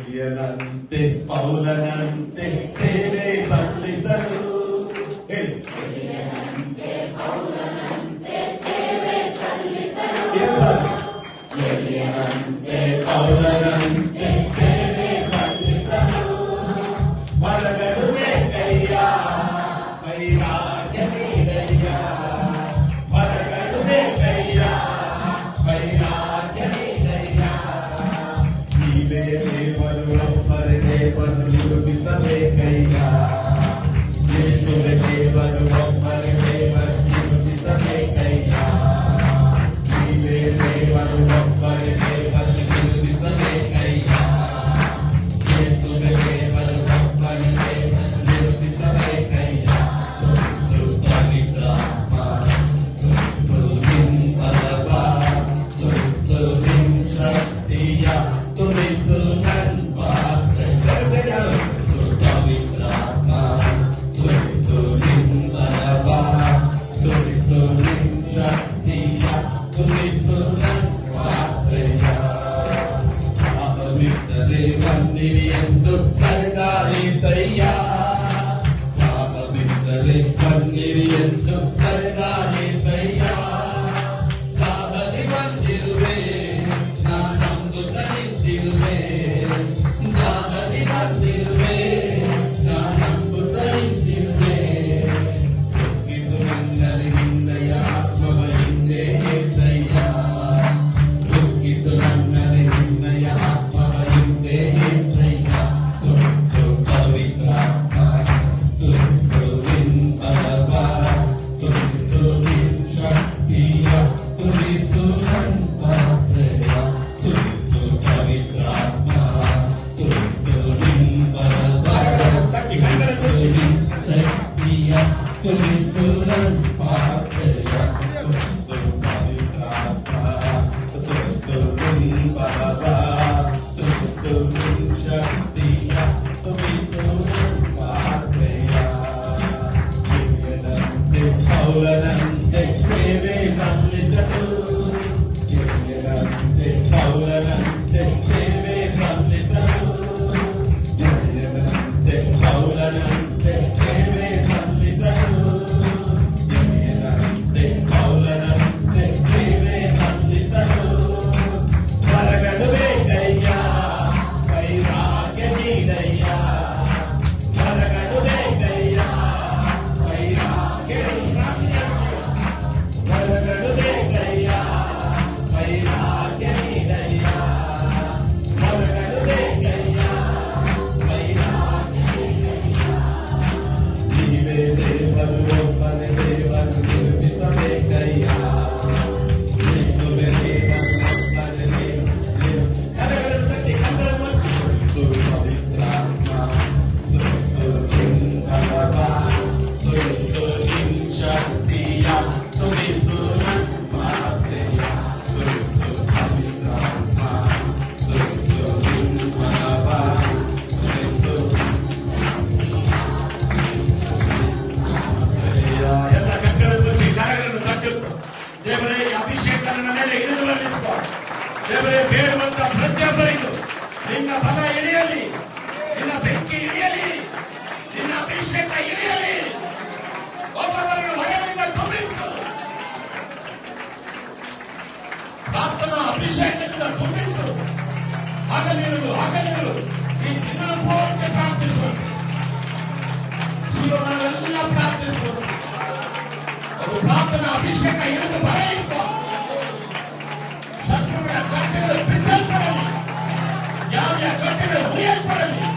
ಎಲಿಯನಂತೆ ಪೌಲನಂತೆ ಸೇವೆ ಸಲ್ಲಿಸಲು ಹೇಳಿ. ಎಲಿಯನಂತೆ ಪೌಲನಂತೆ ಸೇವೆ ಸಲ್ಲಿಸಲು ಹೊರಗಡುವೆ ಕೈಯ ವೈರಾಗ್ಯ ನೀಡಯ್ಯ. ಹೊರಗಡುವೆ ಕೈಯ ವೈರಾಗ್ಯ ನೀಡಯ್ಯ. ನೀವೇ ದೇವರು ಒಬ್ಬರೇ ದೇವರು ನಿರೂಪಿಸಬೇಕಯ್ಯ. ಯೇಸುವೇ ದೇವರು ಒಬ್ಬರೇ ದೇವರು ನಿರೂಪಿಸಬೇಕಯ್ಯ. ನೀವೇ ದೇವರು ಒಬ್ಬರೇ ದೇವರು ನಿರೂಪಿಸಬೇಕಯ್ಯ. ಯೇಸುವೇ ದೇವರು ಒಬ್ಬರೇ ದೇವರು ನಿರೂಪಿಸಬೇಕಯ್ಯ. ಸುರಿಸು ಪವಿತ್ರಾತ್ಮ, ಸುರಿಸು ನಿನ್ನ ಬಲವ, ಸುರಿಸು ನಿನ್ನ ಶಕ್ತಿಯ, ತುರಿಸು ನನ್ನ ಪಾತ್ರೆ. ಸುರಿಸು ಪವಿತ್ರಾತ್ಮ, ಸುರಿಸು ನಿನ್ನ ಬಲವ, ಸುರಿಸು ನಿನ್ನ ಶಕ್ತಿಯ, ತುರಿಸು ನನ್ನ ಪಾತ್ರೆಯ. ಪಾಪವಿದ್ದರೆ ಬನ್ನಿರಿ ಎಂದು ಕರೆದಾಯಿಸಯ್ಯ. ಪಾಪವಿದ್ದರೆ ಬನ್ನಿರಿ ಎಂದು ಕರೆದಾಯಿಸಯ್ಯ. ದಾಹದಿ ಬಂದಿರುವೆ ನಾನು ನಂಬುತ್ತ ನಿಂತಿರುವೆ. ದಾಹದಿ ಬಂದಿರುವೆ ನಾನು ನಂಬುತ್ತ ನಿಂತಿರುವೆ. ದುಃಖಿಸು ನನ್ನಲ್ಲಿ ನಿನ್ನಯ ಆತ್ಮವ ಹಿಂದೆ ಏಸಯ್ಯ. ದುಃಖಿಸು ನನ್ನಲ್ಲಿ ನಿನ್ನಯ ಆತ್ಮವ ಹಿಂದೆ ಏಸಯ್ಯ. ಸುರಿಸು ಪವಿತ್ರಾತ್ಮ, ಸುರಿಸು ನಿನ್ನ ಬಲವ, ಸುರಿಸು ನಿನ್ನ ಶಕ್ತಿಯ, ತುರಿಸು ನನ್ನ ಪಾತ್ರೆಯ. ಸುರಿಸು ಪವಿತ್ರಾತ್ಮ, ಸುರಿಸು ನಿನ್ನ ಬಲವ, ಸುರಿಸು ನಿನ್ನ ಶಕ್ತಿಯ, ತುರಿಸು ನನ್ನ ಪಾತ್ರೆಯ. ಸುರಿಸು ಪವಿತ್ರಾತ್ಮ, ಸುರಿಸು ನಿನ್ನ ಬಲವ, ಸುರಿಸು ನಿನ್ನ ಶಕ್ತಿಯ, ತುರಿಸು ನನ್ನ ಪಾತ್ರೆಯ. ಎಲಿಯನಂತೆ ಪೌಲನಂತೆ ಸೇವೆ ಸಲ್ಲಿಸಲು. ಎಲಿಯನಂತೆ ಪೌಲನಂತೆ ಸೇವೆ ಸಲ್ಲಿಸಲು. ಎಲಿಯನಂತೆ ಪೌಲನಂತೆ ಸೇವೆ ಸಲ್ಲಿಸಲು. ಎಲಿಯನಂತೆ ಪೌಲನಂತೆ ಸೇವೆ ಸಲ್ಲಿಸಲು. ಹೊರಗಡುವೆ ಕೈಯ ವೈರಾಗ್ಯ ನೀಡಯ್ಯ. ಹೊರಗಡುವೆ ಕೈಯ ವೈರಾಗ್ಯ ನೀಡಯ್ಯ. ಹೊರಗಡುವೆ ಕೈಯ ವೈರಾಗ್ಯ ನೀಡಯ್ಯ. ಹೊರಗಡುವೆ ಕೈಯ ವೈರಾಗ್ಯ ನೀಡಯ್ಯ. ನೀವೇ ದೇವರು ಒಬ್ಬನೇ ದೇವರು ನಿರೂಪಿಸಬೇಕಯ್ಯ. ಯೇಸುವೇ ದೇವರು ಒಬ್ಬನೇ ದೇವರು. ಕರಗಳನ್ನು ತಟ್ಟಿ ಕಣ್ಣನ್ನು ಮುಚ್ಚಿ. ಸುರಿಸು ಪವಿತ್ರಾತ್ಮ, ಸುರಿಸು ನಿನ್ನ ಬಲವ, ಸುರಿಸು ನಿನ್ನ ಶಕ್ತಿಯ, ತುರಿಸು ನನ್ನ ಪಾತ್ರೆಯ. ಸುರಿಸು ಪವಿತ್ರಾತ್ಮ, ಸುರಿಸು ನಿನ್ನ ಬಲವ, ಸುರಿಸು ಎಲ್ಲ ಕಕ್ಕಳನ್ನು ಮುಚ್ಚಿ ಕರಗಳನ್ನು ತಟ್ಟುತ್ತ ದೇವರೇ ಈ ಅಭಿಷೇಕ ನನ್ನ ಮೇಲೆ ಇಳಿದು ಬರಲಿಸ್ಕೊ. ದೇವರೇ ಬೇಡುವಂತ ಪ್ರತಿಯೊಬ್ಬರಿಗೂ ನಿನ್ನ ಬಲ ಇಳಿಯಲಿ, ನಿನ್ನ ಬೆಂಕಿ ಇಳಿಯಲಿ, ನಿನ್ನ ಅಭಿಷೇಕ ಇಳಿಯಲಿ. ಒಬ್ಬೊಬ್ಬರನ್ನು ಹೊರಗಿಂದ ತುಂಬಿಸು. ಪ್ರಾರ್ಥನಾ ಅಭಿಷೇಕದಿಂದ ತುಂಬಿಸು. ಹಗಲಿರುಳು ಹಗಲಿರುಳು ಈ ದಿನ ಪೂರ್ತಿ ಪ್ರಾರ್ಥಿಸುವುದು. ಜೀವನವೆಲ್ಲ ಪ್ರಾರ್ಥಿಸುವುದು. ಅದು ಪ್ರಾರ್ಥನಾ ಅಭಿಷೇಕ ಇಳಿದು ಬರಲಿಸುವ. ಶತ್ರುಗಳ ಕಟ್ಟೆಗಳು ಬಿಚ್ಚಲ್ಪಡಲಿ, ಯಾವ ಕಟ್ಟೆಗಳು ಮುರಿಯಲ್ಪಡಲಿ.